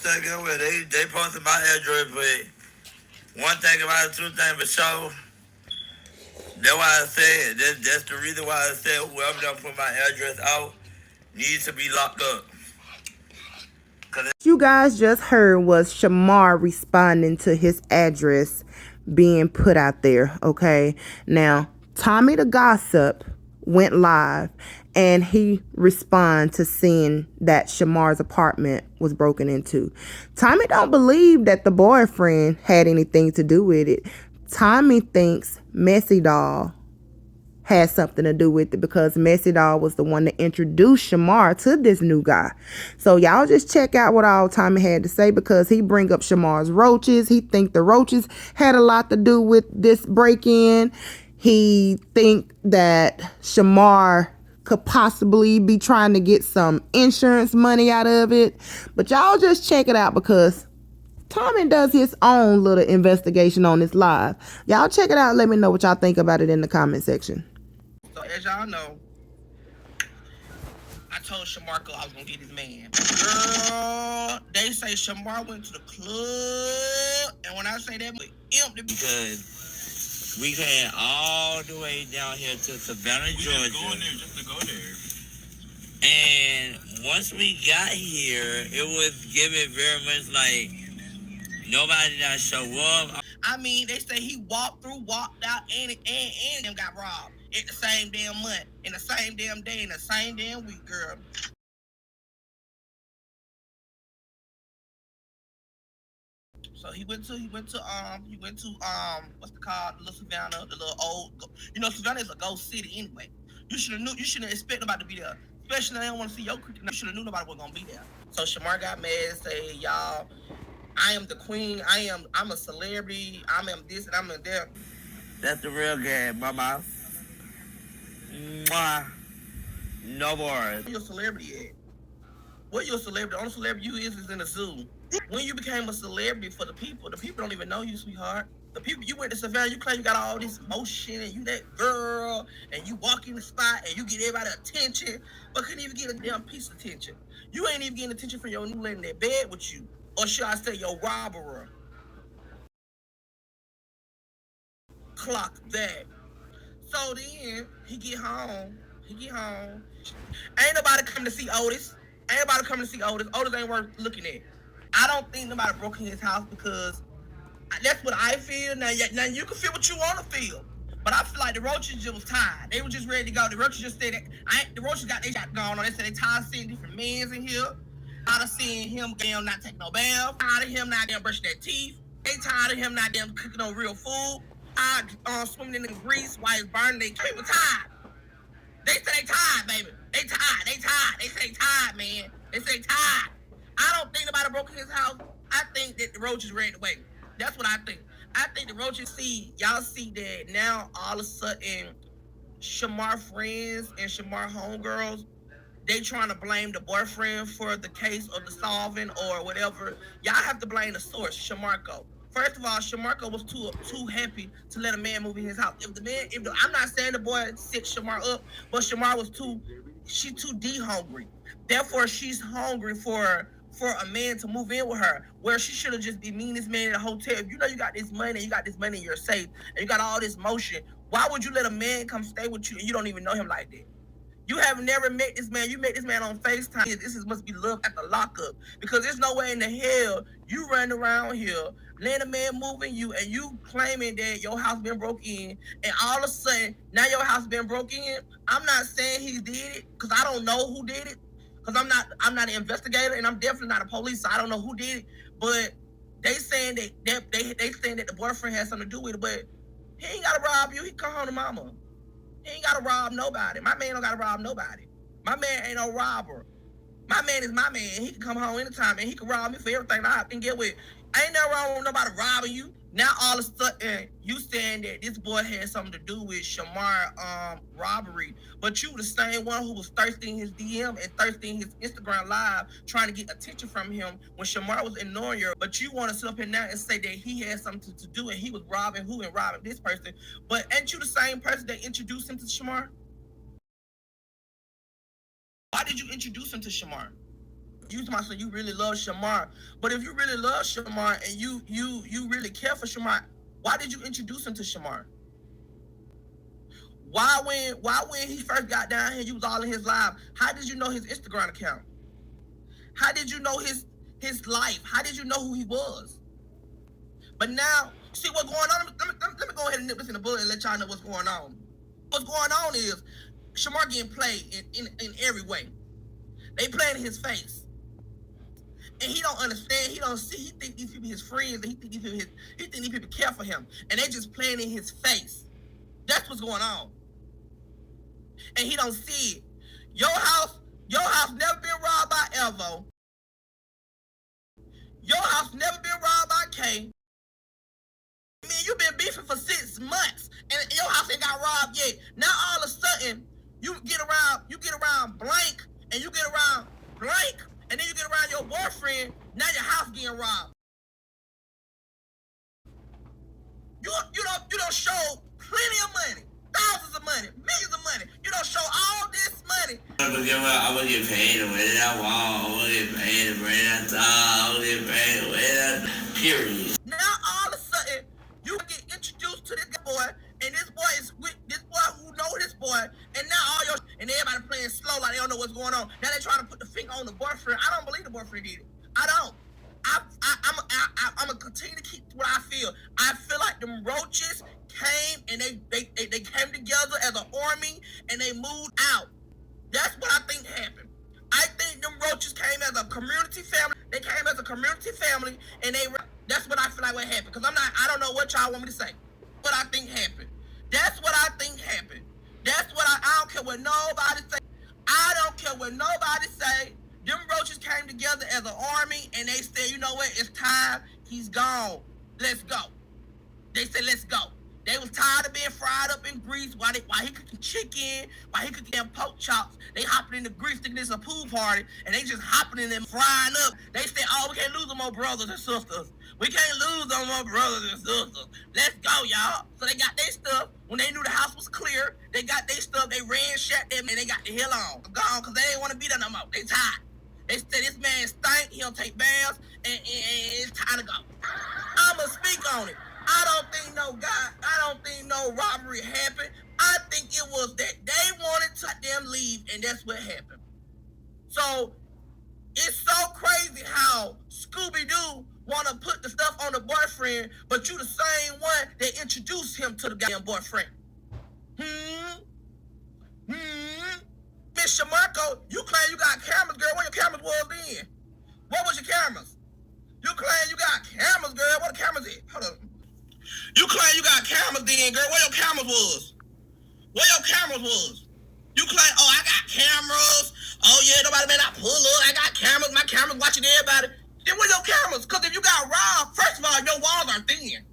say, get with they posted my address, but one thing about it, two things for sure. That's why I said, that's the reason why I said whoever done put my address out needs to be locked up. You guys just heard was Shamar responding to his address being put out there, okay? Now, Tommythegossip went live and he responded to seeing that Shamar'S apartment was broken into. Tommy don't believe that the boyfriend had anything to do with it. Tommy thinks Messydoll had something to do with it because Messydoll was the one that introduced Shamar to this new guy. So y'all just check out what all Tommy had to say, because he bring up Shamar'S roaches. He think the roaches had a lot to do with this break-in. He think that Shamar could possibly be trying to get some insurance money out of it. But y'all just check it out, because Tommy does his own little investigation on this live. Y'all check it out. Let me know what y'all think about it in the comment section. So as y'all know, I told Shamar'S I was gonna get his man. Girl, they say Shamar went to the club, and when I say that, empty. Because we came all the way down here to Savannah, Georgia. Just to go there. And once we got here, it was given very much like nobody that show up. I mean, they say he walked out, and got robbed at the same damn month, in the same damn day, in the same damn week, girl. So he went to what's it called, the little Savannah, the little old, Savannah is a ghost city anyway. You shouldn't expect nobody to be there, especially they don't want to see your critic. You should have knew nobody was gonna be there. So Shamar got mad and say, y'all, I am the queen. I'm a celebrity. I am this and I'm in there. That's the real game, mama. Mwah. No more. Where your celebrity at? Where your celebrity? The only celebrity you is in the zoo. When you became a celebrity for the people don't even know you, sweetheart. The people, you went to Savannah, you claim you got all this motion and you that girl and you walk in the spot and you get everybody attention, but couldn't even get a damn piece of attention. You ain't even getting attention from your new lady in that bed with you. Or should I say your robber? Clock that. So then he get home. Ain't nobody coming to see Otis. Otis ain't worth looking at. I don't think nobody broke in his house, because that's what I feel. Now you can feel what you want to feel. But I feel like the Roaches just was tired. They were just ready to go. The Roaches just said the Roaches got their shot going on. They said they tired of seeing different men in here. Tired of seeing him damn not take no bath. Tired of him not damn brushing their teeth. They tired of him not damn cooking no real food. Tired swimming in the grease while it's burning. They people tired. They say they tired, baby. They tired. They say they tired, man. They say they tired. I don't think nobody broke in his house. I think that the Roaches ran away. That's what I think. I think the Roaches y'all see that now all of a sudden Shamar friends and Shamar homegirls, they trying to blame the boyfriend for the case of the solving or whatever. Y'all have to blame the source, Shamar'S. First of all, Shamar'S was too happy to let a man move in his house. I'm not saying the boy set Shamar up, but Shamar was too hungry. Therefore, she's hungry for a man to move in with her, where she should have just been meeting this man in a hotel. If you know you got this money in your safe, and you got all this motion, why would you let a man come stay with you and you don't even know him like that? You have never met this man. You met this man on FaceTime. This must be love at the lockup, because there's no way in the hell you running around here, letting a man move in you, and you claiming that your house been broke in, and all of a sudden now your house been broke in. I'm not saying he did it, because I don't know who did it, because I'm not an investigator, and I'm definitely not a police, so I don't know who did it. But they saying that they saying that the boyfriend has something to do with it, but he ain't gotta rob you. He come home to mama. He ain't gotta rob nobody. My man don't gotta rob nobody. My man ain't no robber. My man is my man. He can come home anytime and he can rob me for everything I can get with. Ain't nothing wrong with nobody robbing you. Now all of a sudden you saying that this boy had something to do with Shamar robbery, but you the same one who was thirsty in his DM and thirsty in his Instagram live trying to get attention from him when Shamar was ignoring you. But you want to sit up here now and say that he had something to do and he was robbing who and robbing this person. But ain't you the same person that introduced him to Shamar? Why did you introduce him to Shamar? You to myself, you really love Shamar. But if you really love Shamar and you really care for Shamar, why did you introduce him to Shamar? Why when he first got down here, you was all in his live? How did you know his Instagram account? How did you know his life? How did you know who he was? But now, see what's going on? Let me go ahead and nip this in the bud and let y'all know what's going on. What's going on is Shamar getting played in every way. They playing in his face. And he don't understand, he don't see, he think these people his friends, and he think these people care for him. And they just playing in his face. That's what's going on. And he don't see it. Your house never been robbed by Evo. Your house never been robbed by K. I mean, you've been beefing for 6 months, and your house ain't got robbed yet. Now all of a sudden, you get around blank, and you get around blank, and then you get around your boyfriend. Now your house getting robbed. You don't show plenty of money, thousands of money, millions of money. You don't show all this money. I'm gonna get paid to wear that wall. I'm gonna get paid to wear that towel. I'm gonna get paid to wear that. Period. Now all of a sudden, you get introduced to this boy, and this boy is with this boy who know this boy, and now and everybody playing slow like they don't know what's going on. Now they trying to put the finger on the boyfriend. I don't believe the boyfriend did it. I don't. I'm gonna continue to keep what I feel. I feel like them roaches came and they came together as an army and they moved out. That's what I think happened. I think them roaches came as a community family. They came as a community family and that's what I feel like what happened. Because I don't know what y'all want me to say. What I think happened. That's what I think happened. That's what I don't care what nobody say. I don't care what nobody say. Them roaches came together as an army and they said, you know what, it's time, he's gone. Let's go. They said, let's go. They was tired of being fried up in grease while he cooking chicken, while he cooking them pork chops. They hopping in the grease thinking it's a pool party, and they just hopping in them frying up. They said, oh, we can't lose no more brothers and sisters. We can't lose no more brothers and sisters. Let's go, y'all. So they got their stuff. When they knew the house was clear, they got their stuff. They ran, shot them, and they got the hell on. Gone, because they didn't want to be there no more. They tired. They said, this man stink, he don't take baths, and it's time to go. I'ma speak on it. I don't think no robbery happened. I think it was that they wanted to let them leave, and that's what happened. So, it's so crazy how Scooby-Doo want to put the stuff on the boyfriend, but you the same one that introduced him to the goddamn boyfriend. Miss Shamar'S, you claim you got cameras, girl. Where your cameras was then? What was your cameras? You claim you got cameras, girl. Where the cameras at? Hold up. You claim you got cameras then, girl. Where your cameras was? Where your cameras was? You claim, oh, I got cameras. Oh, yeah, nobody better not pull up. I got cameras. My cameras watching everybody. Then where your cameras? Because if you got robbed, first of all, your walls are thin.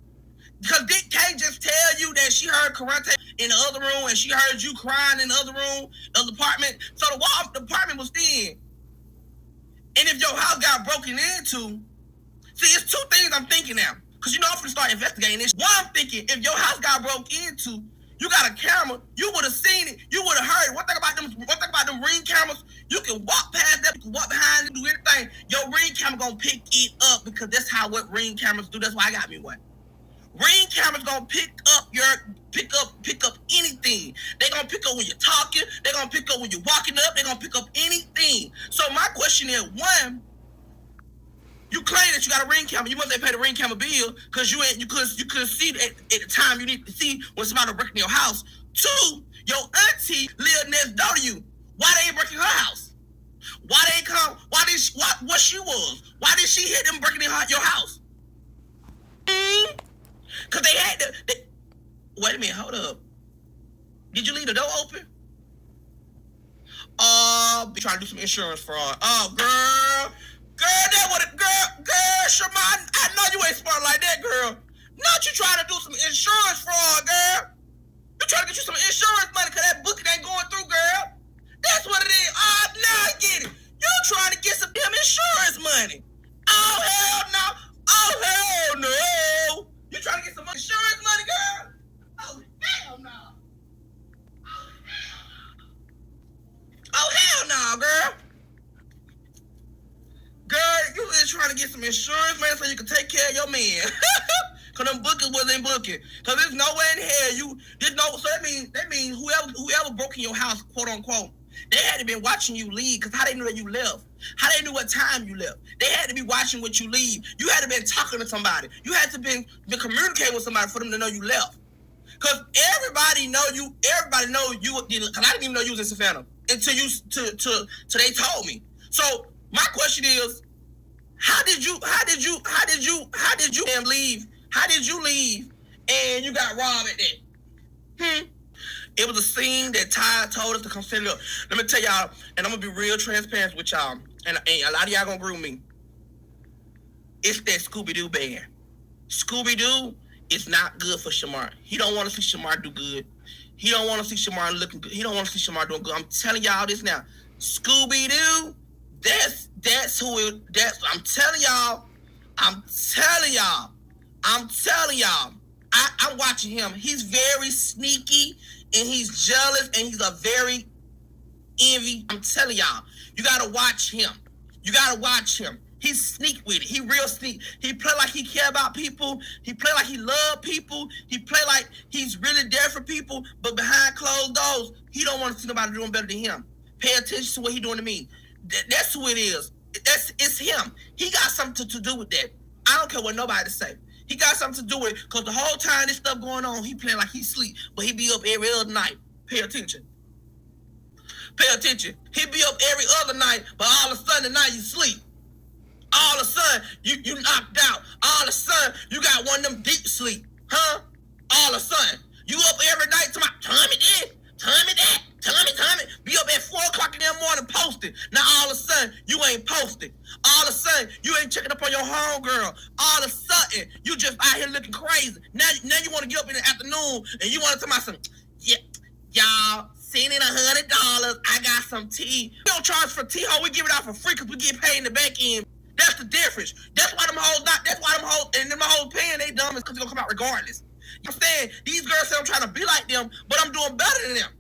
Because Dick K just tell you that she heard Karate in the other room and she heard you crying in the other room, the other apartment. So the apartment was thin. And if your house got broken into, see, it's two things I'm thinking now. Because you know I'm going to start investigating this. One, I'm thinking, if your house got broke into, you got a camera, you would have seen it, you would have heard it. One thing about them ring cameras, you can walk past them, you can walk behind it, do anything. Your ring camera going to pick it up because that's how what ring cameras do. That's why I got me one. Ring cameras gonna pick up anything. They gonna pick up when you're talking. They gonna pick up when you're walking up. They gonna pick up anything. So my question is, one, you claim that you got a ring camera. You must have paid a ring camera bill because you couldn't see at the time you need to see when somebody breaking your house. Two, your auntie lived next door to you. Why they ain't breaking her house? Why they ain't come? What she was? Why did she hit them breaking in your house? Because they had to... Wait a minute, hold up. Did you leave the door open? Be trying to do some insurance fraud. Oh, girl, that what it... Girl, Shamar, I know you ain't smart like that, girl. Not you trying to do some insurance fraud, girl. You trying to get you some insurance money because that booking ain't going through, girl. That's what it is. Oh, now I get it. You trying to get some damn insurance money. Oh, hell no. Oh, hell no. You trying to get some insurance money, girl? Oh, hell no. Oh, hell no, girl. insurance, man, so you can take care of your man. Cause them bookers wasn't booking. Cause there's nowhere in hell so that means whoever broke in your house, quote unquote, they had to been watching you leave. Cause how they knew that you left? How they knew what time you left? They had to be watching what you leave. You had to been talking to somebody. You had to been communicating with somebody for them to know you left. Cause everybody know you. Cause I didn't even know you was in Savannah until they told me. So my question is, how did you leave? How did you leave and you got robbed at that? It was a scene that Ty told us to come set up. Let me tell y'all, and I'm gonna be real transparent with y'all, and a lot of y'all gonna agree with me. It's that Scooby-Doo band. Scooby-Doo is not good for Shamar. He don't want to see Shamar do good. He don't want to see Shamar looking good. He don't want to see Shamar doing good. I'm telling y'all this now. Scooby-Doo, that's who it. I'm telling y'all. I'm watching him. He's very sneaky and he's jealous and he's a very envy. I'm telling y'all, you gotta watch him. He's sneak with it. He real sneak. He play like he care about people. He play like he love people. He play like he's really there for people. But behind closed doors, he don't want to see nobody doing better than him. Pay attention to what he doing to me. That's who it is. It's him. He got something to do with that. I don't care what nobody say. He got something to do with it because the whole time this stuff going on, he playing like he sleep, but he be up every other night. Pay attention. He be up every other night, but all of a sudden tonight you sleep. All of a sudden you knocked out. All of a sudden you got one of them deep sleep. Huh? All of a sudden you up every night to my Tommy did. Tommy that. Tommy. Be up at 4 o'clock in the morning posting. Now all of a sudden you ain't posting. All of a sudden you ain't checking up on your homegirl. All of a sudden you just out here looking crazy. Now you want to get up in the afternoon and you want to tell me something. Yeah, y'all seen it $100. I got some tea. We don't charge for tea, ho. We give it out for free because we get paid in the back end. That's the difference. That's why them hoes and them hoes paying they dumb is because it's gonna come out regardless. You know what I'm saying? These girls say I'm trying to be like them, but I'm doing better than them.